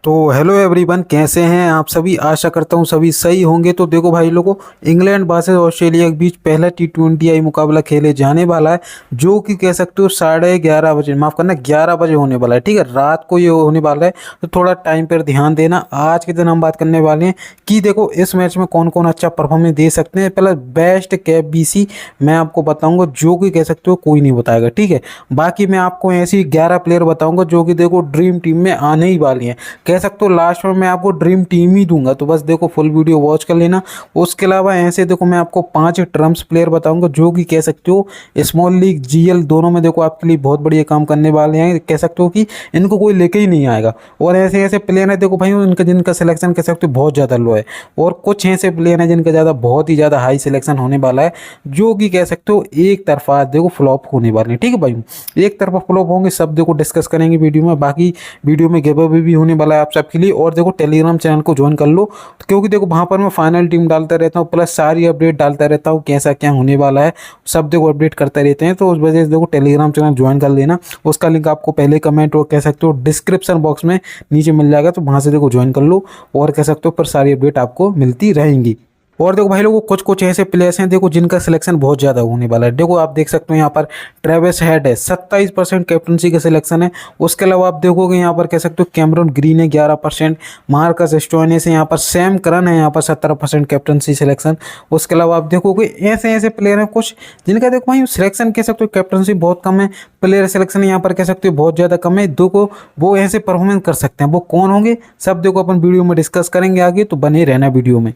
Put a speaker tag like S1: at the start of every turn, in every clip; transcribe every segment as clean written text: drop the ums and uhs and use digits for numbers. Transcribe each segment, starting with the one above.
S1: तो hello everyone, कैसे हैं आप सभी। आशा करता हूं सभी सही होंगे। तो देखो भाई लोगों, इंग्लैंड वर्सेस ऑस्ट्रेलिया के बीच पहला T20 मुकाबला खेले जाने वाला है, जो कि कह सकते हो 11:30 बजे, माफ़ करना 11 बजे होने वाला है। ठीक है, रात को ये होने वाला है। तो थोड़ा टाइम पर ध्यान देना। आज के दिन हम बात करने वाले हैं कि देखो इस मैच में कौन कौन अच्छा परफॉर्मेंस दे सकते हैं। पहले बेस्ट कैप BC मैं आपको बताऊंगा, जो कि कह सकते हो कोई नहीं बताएगा। ठीक है, बाकी मैं आपको ऐसी 11 प्लेयर बताऊंगा जो कि देखो ड्रीम टीम में आने ही वाली हैं। कह सकते हो लास्ट में मैं आपको ड्रीम टीम ही दूंगा, तो बस देखो फुल वीडियो वॉच कर लेना। उसके अलावा ऐसे देखो मैं आपको 5 ट्रम्प्स प्लेयर बताऊंगा, जो कि कह सकते हो स्मॉल लीग GL दोनों में देखो आपके लिए बहुत बढ़िया काम करने वाले हैं। कह सकते हो कि इनको कोई लेके ही नहीं आएगा। और ऐसे ऐसे प्लेयर हैं देखो भाई उनका जिनका सिलेक्शन कह सकते हो बहुत ज़्यादा लो है, और कुछ ऐसे प्लेयर हैं जिनका ज़्यादा बहुत ही ज़्यादा हाई सिलेक्शन होने वाला है, जो कि कह सकते हो एक तरफा देखो फ्लॉप होने वाले हैं। ठीक है भाई, एक तरफा फ्लॉप होंगे, सब देखो डिस्कस करेंगे वीडियो में। बाकी वीडियो में गिव अवे भी होने वाला है आप सबके लिए। और देखो टेलीग्राम चैनल को ज्वाइन कर लो, क्योंकि देखो वहाँ पर मैं फाइनल टीम डालता रहता हूँ, प्लस सारी अपडेट डालता रहता हूँ, कैसा क्या होने वाला है सब देखो अपडेट करते रहते हैं। तो उस वजह से देखो टेलीग्राम चैनल ज्वाइन कर लेना। उसका लिंक आपको पहले कमेंट और कह सकते हो डिस्क्रिप्शन बॉक्स में नीचे मिल जाएगा, तो वहाँ से देखो ज्वाइन कर लो, और कह सकते हो पर सारी अपडेट आपको मिलती रहेंगी। और देखो भाई लोगों, कुछ कुछ ऐसे प्लेयर्स हैं देखो जिनका सिलेक्शन बहुत ज़्यादा होने वाला है। देखो आप देख सकते हो यहाँ पर ट्रेविस हेड है, 27% कैप्टनसी का सिलेक्शन है। उसके अलावा आप देखोगे यहाँ पर कह सकते हो कैमरन ग्रीन है 11%, मार्कस स्टोइनिस है यहाँ पर, सैम करन है यहाँ पर 17% कैप्टनसी सिलेक्शन। उसके अलावा आप देखोगे ऐसे ऐसे प्लेयर हैं कुछ जिनका देखो भाई सिलेक्शन कह सकते हो कैप्टनसी बहुत कम है, प्लेयर सिलेक्शन यहाँ पर कह सकते हो बहुत ज़्यादा कम है। देखो वो ऐसे परफॉर्मेंस कर सकते हैं, वो कौन होंगे सब देखो अपन वीडियो में डिस्कस करेंगे आगे, तो बने रहना वीडियो में।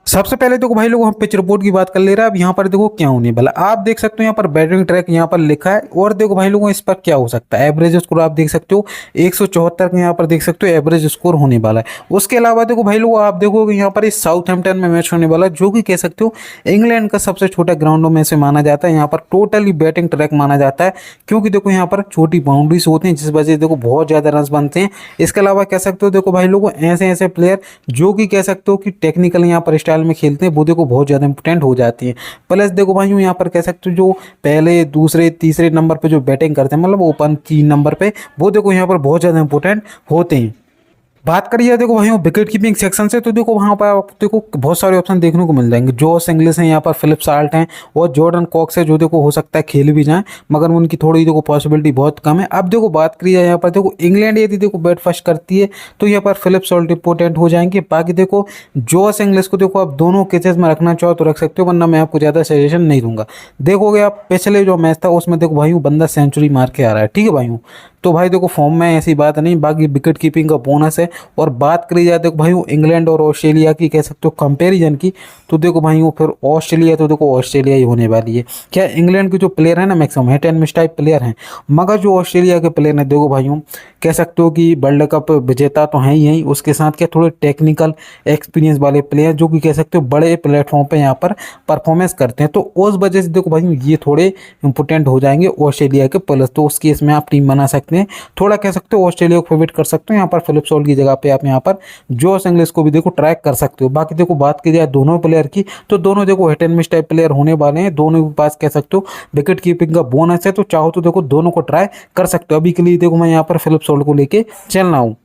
S1: सबसे पहले देखो भाई लोग हम पिच रिपोर्ट की बात कर ले रहे हैं। अब यहाँ पर देखो क्या होने वाला, आप देख सकते हो यहाँ पर बैटिंग ट्रैक यहाँ पर लिखा है, और देखो भाई लोगों इस पर क्या हो सकता है। एवरेज स्कोर आप देख सकते हो 174 का यहाँ पर देख सकते हो एवरेज स्कोर होने वाला है। उसके अलावा देखो भाई लोग आप देखोगे यहाँ पर इस साउथहैम्पटन में मैच होने वाला है, जो कि कह सकते हो इंग्लैंड का सबसे छोटा ग्राउंडों में से माना जाता है। यहाँ पर टोटली बैटिंग ट्रैक माना जाता है, क्योंकि देखो यहाँ पर छोटी बाउंड्रीज होती हैं, जिस वजह से देखो बहुत ज़्यादा रन बनते हैं। इसके अलावा कह सकते हो देखो भाई लोगों ऐसे ऐसे प्लेयर जो कि कह सकते हो कि टेक्निकल यहाँ पर स्टाइल में खेलते हैं, वो देखो बहुत ज़्यादा इंपॉर्टेंट हो जाती है। प्लस देखो भाई यहाँ पर कह सकते हो जो पहले दूसरे तीसरे नंबर पे जो बैटिंग करते हैं, मतलब ओपन 3 नंबर पे, वो देखो यहाँ पर बहुत ज़्यादा इंपॉर्टेंट होते हैं। बात करिए देखो भाई विकेट कीपिंग सेक्शन से, तो देखो वहाँ पर आपको देखो बहुत सारे ऑप्शन देखने को मिल जाएंगे। जॉस इंग्लिश हैं यहाँ पर, फिलिप साल्ट हैं, और जॉर्डन कॉक्स है, जो देखो हो सकता है खेल भी जाएं, मगर उनकी थोड़ी देखो पॉसिबिलिटी बहुत कम है। अब देखो बात करिए यहाँ पर देखो इंग्लैंड यदि देखो बैट फर्स्ट करती है, तो यहाँ पर फिलिप साल्ट इंपोर्टेंट हो जाएंगे। बाकी देखो जॉस इंग्लिश को देखो आप दोनों केसेस में रखना चाहो तो रख सकते हो, वरना मैं आपको ज़्यादा सजेशन नहीं दूंगा। देखोगे आप पिछले जो मैच था उसमें देखो भाई बंदा सेंचुरी मार के आ रहा है। ठीक है भाई, तो भाई देखो फॉर्म में ऐसी बात नहीं, बाकी विकेट कीपिंग का बोनस है। और बात करी जाए देखो भाई इंग्लैंड और ऑस्ट्रेलिया की कह सकते हो कंपैरिजन की, तो देखो भाई फिर ऑस्ट्रेलिया तो देखो ऑस्ट्रेलिया ही होने वाली है। क्या इंग्लैंड के जो प्लेयर हैं ना maximum hit and miss type player हैं, मगर जो ऑस्ट्रेलिया के प्लेयर हैं देखो भाई कह सकते हो कि वर्ल्ड कप विजेता तो हैं ही, उसके साथ क्या थोड़े टेक्निकल एक्सपीरियंस वाले प्लेयर, जो कि कह सकते हो बड़े प्लेटफॉर्म पे यहाँ पर परफॉर्मेंस करते हैं। तो उस वजह से देखो भाई ये थोड़े इंपोर्टेंट हो जाएंगे ऑस्ट्रेलिया के प्लस, तो उस केस में आप टीम बना सकते हैं। थोड़ा कह सकते हो ऑस्ट्रेलिया को फेवरेट कर सकते हो यहाँ पर, फिलिप सॉल्ट की जगह पे आप यहाँ पर जॉस इंग्लिश को भी देखो ट्रैक कर सकते हो। बाकी देखो बात की जाए दोनों प्लेयर की, तो दोनों देखो hit and miss type player होने वाले हैं। दोनों के पास कह सकते हो विकेट कीपिंग का बोनस है, तो चाहो तो देखो दोनों को ट्राई कर सकते हो। अभी के लिए देखो मैं यहाँ पर फिलिप सॉल्ट को लेके चलना हूँ।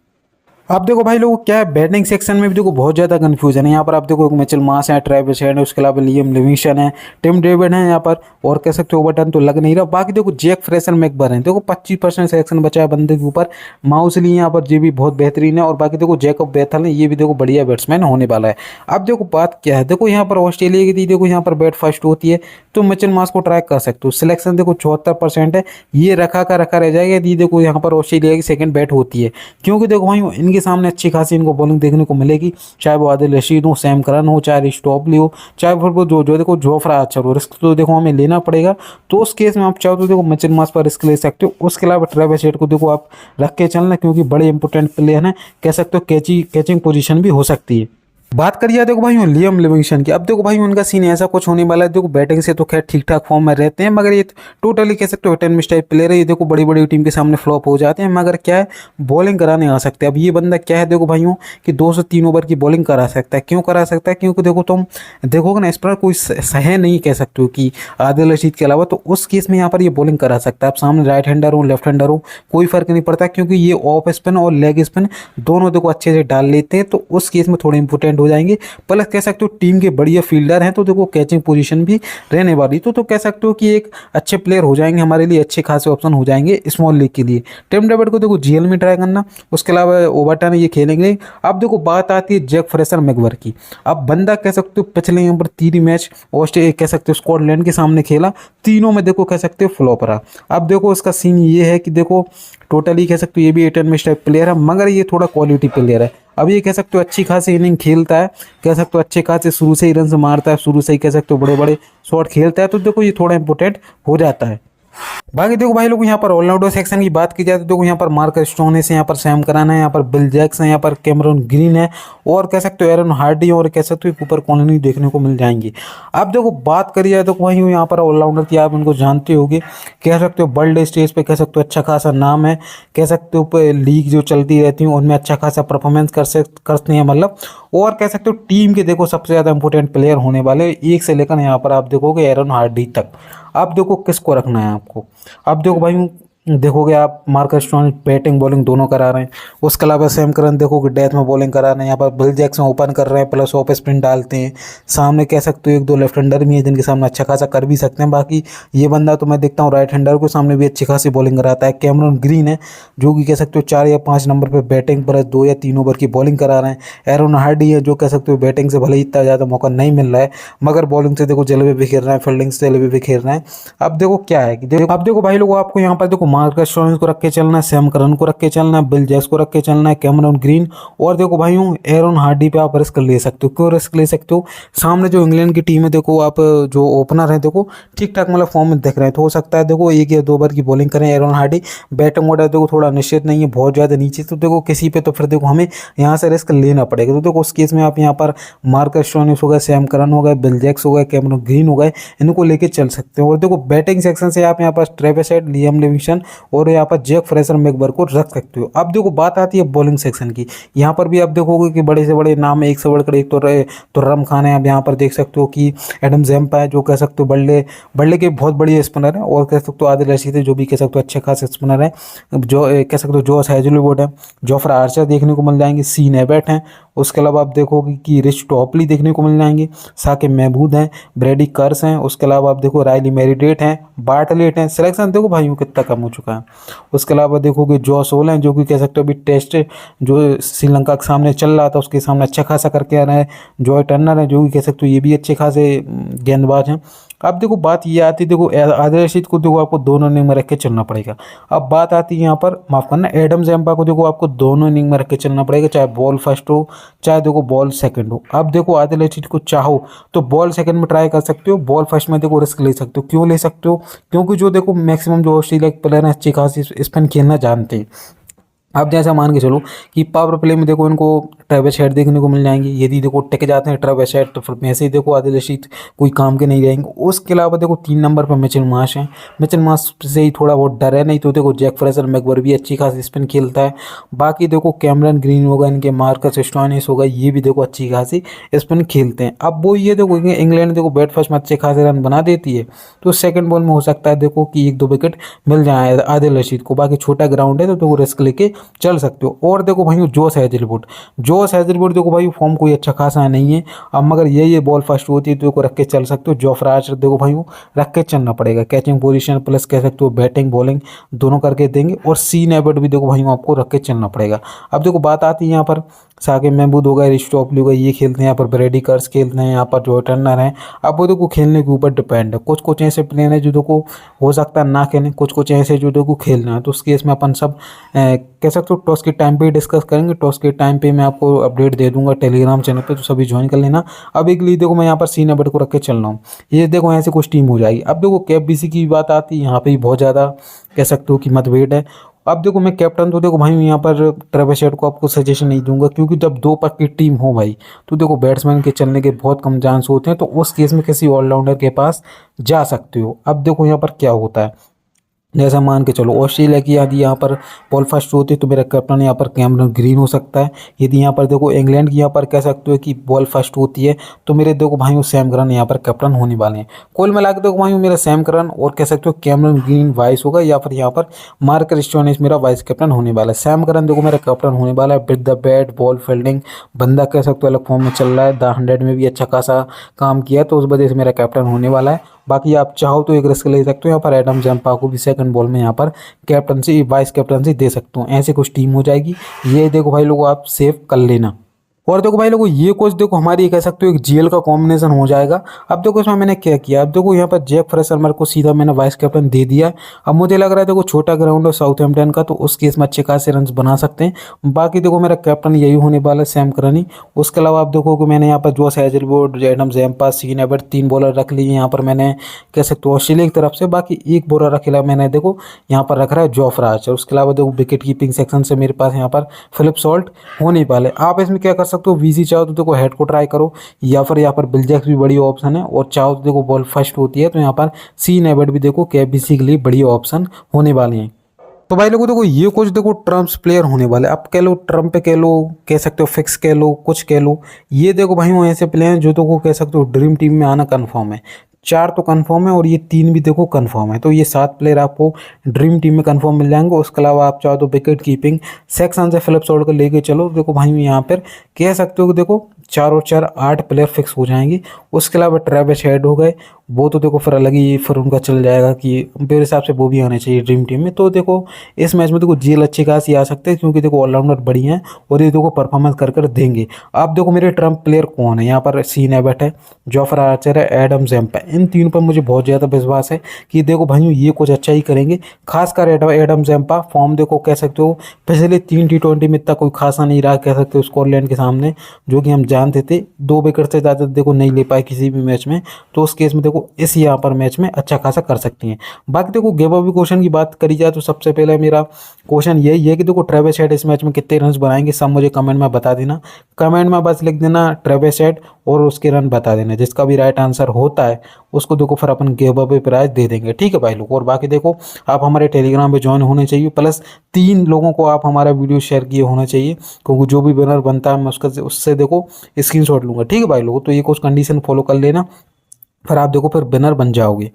S1: अब देखो भाई लोगों क्या है, बैटिंग सेक्शन में भी देखो बहुत ज़्यादा कंफ्यूजन है। यहाँ पर आप देखो मिचेल मार्श है, ट्रेविस हेड है, उसके अलावा लियम लिविंगस्टन है, टिम डेविड है यहाँ पर, और कह सकते हो ओवरटन तो लग नहीं रहा। बाकी देखो जैक फ्रेशन मैकबर है, देखो 25% सिलेक्शन बचा है बंदे के ऊपर। माउसली यहाँ पर ये भी बहुत बेहतरीन है, और बाकी देखो जैकब बेथल है, ये भी देखो बढ़िया बैट्समैन होने वाला है। अब देखो बात क्या है, देखो यहाँ पर ऑस्ट्रेलिया की थी देखो यहाँ पर बैट फर्स्ट होती है, तो मिचेल मार्श को ट्रैक कर सकते हो। सिलेक्शन देखो 74% है, ये रखा का रखा रह जाएगा यदि देखो यहाँ पर ऑस्ट्रेलिया की सेकंड बैट होती है, क्योंकि देखो भाई इनके सामने अच्छी खासी इनको बॉलिंग देखने को मिलेगी, चाहे वो आदिल रशीद हो, सैम करन हो, चाहे स्टॉपली हो, चाहे फिर वो जो देखो जोफ्रा आर्चर हो। रिस्क तो देखो हमें लेना पड़ेगा, तो उस केस में आप चाहो तो देखो मिचेल मार्श पर रिस्क ले सकते हो। उसके अलावा ट्रेविस हेड को देखो आप रख के चलना, क्योंकि बड़े इंपॉर्टेंट प्लेयर हैं, कह सकते हो कैचिंग पोजीशन भी हो सकती है। बात करिए देखो भाई लियम लिविंगस्टन की। अब देखो भाई उनका सीन ऐसा कुछ होने वाला है, देखो बैटिंग से तो खैर ठीक ठाक फॉर्म में रहते हैं, मगर ये टोटली कह सकते हो hit and miss type player है। ये देखो बड़ी बड़ी टीम के सामने फ्लॉप हो जाते हैं, मगर क्या है बॉलिंग कराने आ सकते हैं। अब ये बंदा क्या है देखो भाइयों कि 2 से 3 ओवर की बॉलिंग करा सकता है। क्यों करा सकता है? क्योंकि देखो तुम देखोगे ना, इस पर कोई सह नहीं कह सकते हो कि आदिल रशीद के अलावा, तो उस केस में यहाँ पर ये बॉलिंग करा सकता है। आप सामने राइट हैंडर हो लेफ्ट हैंडर हो कोई फर्क नहीं पड़ता, क्योंकि ये ऑफ स्पिन और लेग स्पिन दोनों देखो अच्छे से डाल लेते हैं, तो उस केस में थोड़े इंपोर्टेंट हो जाएंगे। प्लस कह सकते हो टीम के बढ़िया फील्डर हैं, तो देखो कैचिंग पोजीशन भी रहने वाली, तो कह सकते हो कि एक अच्छे प्लेयर हो जाएंगे हमारे लिए, अच्छे खासे ऑप्शन हो जाएंगे स्मॉल लीग के लिए। टिम डेविड को देखो जीएल में ट्राई करना, उसके अलावा ओवरटन ये खेलेंगे। अब देखो बात आती है जैक फ्रेशर मैकवर की। अब बंदा कह सकते हो पिछले यहाँ पर 3 मैच ऑस्ट्रेलिया कह सकते हो स्कॉटलैंड के सामने खेला, तीनों में देखो कह सकते हो फ्लॉप रहा। अब देखो इसका सीन ये है कि देखो टोटली कह सकते हो ये भी 8 टाइप प्लेयर है, मगर ये थोड़ा क्वालिटी प्लेयर है। अब ये कह सकते हो अच्छी खासी इनिंग खेलता है, कह सकते हो अच्छे खासे शुरू से ही रन मारता है, शुरू से ही कह सकते हो बड़े बड़े शॉट खेलता है, तो देखो ये थोड़ा इंपोर्टेंट हो जाता है। बाकी देखो भाई लोग यहाँ पर ऑलराउंडर सेक्शन की बात की जाए तो देखो यहाँ पर मार्कस स्टोइनिस है, यहाँ पर सैम करन है, यहाँ पर बिल जैक्स है, यहाँ पर कैमरन ग्रीन है, और कह सकते हो एरन हार्डी और कह सकते हो कूपर कॉलोनी देखने को मिल जाएंगी। अब देखो बात करी जाए तो भाई यहाँ पर ऑलराउंडर की, आप उनको जानते होगे, कह सकते हो वर्ल्ड स्टेज पे कह सकते हो अच्छा खासा नाम है, कह सकते हो लीग जो चलती रहती है उनमें अच्छा खासा परफॉर्मेंस करते हैं मतलब, और कह सकते हो टीम के देखो सबसे ज़्यादा इंपॉर्टेंट प्लेयर होने वाले एक से लेकर यहाँ पर आप देखोगे एरन हार्डी तक। अब देखो किसको रखना है आपको। अब देखो भाई देखोगे आप मार्कस स्टोइनिस बैटिंग बॉलिंग दोनों करा रहे हैं, उसके अलावा सैम करन देखोगे डेथ में बॉलिंग करा रहे हैं, यहाँ पर बिल जैक्सन ओपन कर रहे हैं प्लस ऑफ स्पिन डालते हैं, सामने कह सकते हो 1-2 लेफ्ट हैंडर भी हैं जिनके सामने अच्छा खासा कर भी सकते हैं। बाकी ये बंदा तो मैं देखता हूँ राइट हैंडर को सामने भी अच्छी खासी बॉलिंग कराता है। कैमरन ग्रीन है जो कि कह सकते हो 4 या 5 नंबर पर बैटिंग प्लस 2 या 3 ओवर की बॉलिंग करा रहे हैं। एरन हार्डी है जो कह सकते हो बैटिंग से भले ही इतना ज़्यादा मौका नहीं मिल रहा है, मगर बॉलिंग से देखो जलवे भी खेल रहे हैं, फील्डिंग से जलवे भी खेल रहे हैं। अब देखो क्या है कि देखो अब देखो भाई लोग आपको यहाँ पर देखो मार्कस स्टोइनिस को रख के चलना है, सैम करन को रख के चलना है, बिल जैक्स को रख के चलना है, कैमरन ग्रीन, और देखो भाइयों एरन हार्डी पे आप रिस्क ले सकते हो। क्यों रिस्क ले सकते हो? सामने जो इंग्लैंड की टीम है देखो आप जो ओपनर है देखो ठीक ठाक मतलब फॉर्म में दिख रहे हैं, तो हो सकता है देखो 1 या 2 ओवर की बॉलिंग करें एरन हार्डी। बैटिंग ऑर्डर देखो थोड़ा निश्चित नहीं है, बहुत ज़्यादा नीचे, तो देखो किसी पे तो फिर देखो हमें यहाँ से रिस्क लेना पड़ेगा। तो देखो उस केस में आप यहाँ पर मार्कस स्टोइनिस हो गए, सैम करन हो गए, बिल जैक्स हो गए, कैमरन ग्रीन हो गए, इनको लेके चल सकते हो। और देखो बैटिंग सेक्शन से आप यहाँ पर ट्रेविस हेड, लियम लिविंगस्टन और यहाँ पर जैक फ्रेशर मैकवर को रख सकते हो। अब देखो बात आती है बॉलिंग सेक्शन की, यहाँ पर भी आप देखोगे कि बड़े से बड़े नाम है, एक से बढ़कर एक, तो तुर्रम खान है। आप यहाँ पर देख सकते हो कि एडम जैम्पा है जो कह सकते हो बल्ले बल्ले के बहुत बढ़िया स्पिनर है, और कह सकते हो आदिल रशीद है जो भी कह सकते हो अच्छे खासे स्पिनर है, जो कह सकते हो जॉस हेजलवुड है, जोफ्रा आर्चर देखने को मिल जाएंगे, सीन एबेट हैं। उसके अलावा आप देखोगे कि रिच टॉपली देखने को मिल जाएंगे, साकिब महमूद हैं, ब्रेडी कर्स हैं। उसके अलावा आप देखो रायली मैरीडेट हैं, बार्टलेट हैं। सिलेक्शन देखो भाइयों कितना कम हो चुका है। उसके अलावा देखोगे जॉस होल हैं जो कि कह सकते हो अभी टेस्ट जो श्रीलंका के सामने चल रहा था उसके सामने अच्छा खासा करके आ रहे हैं। जॉय टर्नर है जो कि कह सकते हो ये भी अच्छे खासे गेंदबाज हैं। अब देखो बात ये आती है, देखो आदिल रशीद को देखो आपको दोनों इनिंग में रख के चलना पड़ेगा। अब बात आती है यहाँ पर, माफ करना, एडम जैम्पा को देखो आपको दोनों इनिंग में रख के चलना पड़ेगा, चाहे बॉल फर्स्ट हो चाहे देखो बॉल सेकंड हो। अब देखो आदिल रशीद को चाहो तो बॉल सेकंड में ट्राई कर सकते हो, बॉल फर्स्ट में देखो रिस्क ले सकते हो। क्यों ले सकते हो? क्योंकि जो देखो मैक्सिमम जो ऑस्ट्रेलिया के प्लेयर हैं अच्छी खासी स्पिन खेलना जानते हैं। आप जैसा मान के चलो कि पावर प्ले में देखो इनको ट्रेविस हेड देखने को मिल जाएंगे, यदि देखो टिक जाते हैं ट्रेविस हेड तो फिर वैसे ही देखो आदिल रशीद कोई काम के नहीं रहेंगे। उसके अलावा देखो 3 नंबर पर मिचेल मार्श हैं, मिचेल मार्श से ही थोड़ा बहुत डर है, नहीं तो देखो जैक फ्रेशर मैकवर भी अच्छी खासी स्पिन खेलता है। बाकी देखो कैमरन ग्रीन होगा, इनके मार्कस स्टोइनिस होगा, ये भी देखो अच्छी खासी स्पिन खेलते हैं। अब वो ये देखो इंग्लैंड देखो बैट फर्स्ट में अच्छे खासे रन बना देती है, तो सेकंड बॉल में हो सकता है देखो कि 1-2 विकेट मिल जाए आदिल रशीद को। बाकी छोटा ग्राउंड है तो देखो रिस्क लेके चल सकते हो। और देखो भाई जोश हेजलवुड देखो भाई फॉर्म कोई अच्छा खासा नहीं है, अब मगर ये बॉल फर्स्ट होती है तो देखो रख के चल सकते हो। जोफ्रा आर्चर देखो भाई रख के चलना पड़ेगा, कैचिंग पोजीशन प्लस कह सकते हो बैटिंग बॉलिंग दोनों करके देंगे। और सीन एबर्ट भी देखो भाई आपको रख के चलना पड़ेगा। अब देखो बात आती है यहाँ पर साकिब महमूद हो गए, रिच टॉपली हो गए, ये खेलते हैं, यहाँ पर ब्रेडी कर्स खेलते हैं, यहाँ पर जो टर्नर हैं। अब वो देखो खेलने के ऊपर डिपेंड है, कुछ कुछ ऐसे प्लेयर हैं जो देखो हो सकता है ना खेलें, कुछ कुछ ऐसे जो देखो खेलना है। तो उस केस में अपन सब कह सकते हो टॉस के टाइम पे डिस्कस करेंगे। टॉस के टाइम पे मैं आपको अपडेट दे दूंगा टेलीग्राम चैनल पे, तो सभी ज्वाइन कर लेना। अब एक लिए देखो मैं यहाँ पर सीन एबर्ट को रख के चल रहा हूँ, ये देखो यहाँ से कुछ टीम हो जाएगी। अब देखो KFBC की बात आती है, यहाँ पे भी बहुत ज़्यादा कह सकते हो कि मतभेद है। अब देखो मैं कैप्टन तो देखो भाई यहाँ पर ट्रेविस हेड को आपको सजेशन नहीं दूंगा, क्योंकि जब दो पक्की टीम हो भाई तो देखो बैट्समैन के चलने के बहुत कम चांस होते हैं, तो उस केस में किसी ऑलराउंडर के पास जा सकते हो। अब देखो यहाँ पर क्या होता है, जैसा मान के चलो ऑस्ट्रेलिया की यदि यहाँ पर बॉल फर्स्ट होती है तो मेरा कैप्टन यहाँ पर कैमरन ग्रीन हो सकता है। यदि यहाँ पर देखो इंग्लैंड की यहाँ पर कह सकते हो कि बॉल फर्स्ट होती है तो मेरे देखो भाई सैम करन यहाँ पर कैप्टन होने वाले हैं। कुल मिला के देखो भाई मेरा सैम करन और कह सकते हो कैमरन ग्रीन वाइस होगा, या फिर यहाँ पर मार्कस स्टोइनिस मेरा वाइस कैप्टन होने वाला है। सैम करन देखो मेरा कैप्टन होने वाला है with the bat ball fielding, बंदा कह सकते हो अलग फॉर्म में चल रहा है, द 100 में भी अच्छा खासा काम किया, तो उस वजह से मेरा कैप्टन होने वाला है। बाकी आप चाहो तो एक रिस्क ले सकते हो, यहाँ पर एडम जम्पा को भी सेकंड बॉल में यहाँ पर कैप्टनसी वाइस कैप्टनसी दे सकते हो। ऐसे कुछ टीम हो जाएगी, ये देखो भाई लोगों आप सेव कर लेना। और देखो भाई लोगों ये कुछ देखो हमारी कह सकते हो एक जीएल का कॉम्बिनेशन हो जाएगा। अब देखो इसमें मैंने क्या किया, अब देखो यहाँ पर जैक फ्रेशनर को सीधा मैंने वाइस कैप्टन दे दिया। अब मुझे लग रहा है देखो छोटा ग्राउंड है साउथहैम्पटन का, तो उस केस में अच्छे खासे रन बना सकते हैं। बाकी देखो मेरा कैप्टन यही होने वाला है सैम करन ही। उसके अलावा आप देखो कि मैंने यहाँ पर Josh Hazlewood, Adam Zampa, Sean Abbott 3 bowler रख लिए यहाँ पर मैंने कह सकते हो ऑस्ट्रेलिया की तरफ से। बाकी एक बॉलर रखेला मैंने देखो यहाँ पर रख रहा है जोफ्रा आर्चर। उसके अलावा देखो विकेट कीपिंग सेक्शन से मेरे पास यहाँ पर फिलिप सॉल्ट होने वाले। आप इसमें क्या कर सकते हो, वीसी चाहो तो देखो हेड को ट्राई करो, या फिर यहाँ पर बिल जैक्स भी बढ़िया ऑप्शन है, और चाहो तो देखो बॉल फर्स्ट होती है तो यहाँ पर सीन एबर्ट भी देखो केबीसी के लिए बढ़िया ऑप्शन होने वाले हैं। तो भाई लोगों देखो ये कुछ देखो ट्रम्प्स प्लेयर होने वाले, आप कह लो ट्रम्प पे कह लो, कह सकते हो फिक्स कह लो, कुछ कह लो। ये देखो भाई वो ऐसे प्लेयर हैं जो तो को कह सकते हो ड्रीम टीम में आना कन्फर्म है। 4 तो कन्फर्म है और ये 3 भी देखो कन्फर्म है, तो ये 7 प्लेयर आपको ड्रीम टीम में कन्फर्म मिल जाएंगे। उसके अलावा आप चाहो तो विकेट कीपिंग सेक्शन से फिलिप सॉल्ट को लेके चलो, देखो भाई यहाँ पर कह सकते हो कि देखो 4 और 4 8 प्लेयर फिक्स हो जाएंगे। उसके अलावा ट्रेविस हेड हो गए, वो तो देखो फिर अलग ही फिर उनका चल जाएगा कि मेरे हिसाब से वो भी आने चाहिए ड्रीम टीम में। तो देखो इस मैच में देखो जीएल अच्छी खासी आ सकते हैं, क्योंकि देखो ऑलराउंडर बढ़िया हैं और ये देखो परफॉर्मेंस कर देंगे। अब देखो मेरे ट्रम्प प्लेयर कौन है, यहाँ पर सीन एबर्ट है, जोफ्रा आर्चर है, एडम जैम्पा, इन 3 पर मुझे बहुत ज़्यादा विश्वास है कि देखो भाई ये कुछ अच्छा ही करेंगे। खासकर एडम जैम्पा फॉर्म देखो कह सकते हो पिछले 3 T20 में इतना कोई खासा नहीं रहा कह सकते हो स्कॉटलैंड के सामने, जो कि हम जानते थे 2 विकेट से ज़्यादा देखो नहीं ले पाए किसी भी मैच में। तो उस केस में देखो इस यहाँ पर मैच में अच्छा खासा कर सकती हैं। बाकी देखो गिव अवे क्वेश्चन की बात करी जाए तो सबसे पहले मेरा क्वेश्चन यही है कि देखो ट्रेविस हेड इस मैच में कितने रन बनाएंगे, सब मुझे कमेंट में बता देना। कमेंट में बस लिख देना ट्रेविस हेड और उसके रन बता देना, जिसका भी राइट आंसर होता है उसको देखो फिर अपन गिव अवे प्राइज दे देंगे, ठीक है भाई लोग। और बाकी देखो आप हमारे टेलीग्राम पे ज्वाइन होने चाहिए, प्लस 3 लोगों को आप हमारा वीडियो शेयर किए होना चाहिए, क्योंकि जो भी विनर बनता है मैं उससे देखो स्क्रीनशॉट लूँगा, ठीक है भाई लोग। तो ये कुछ कंडीशन फॉलो कर लेना, फिर आप देखो फिर विनर बन जाओगे।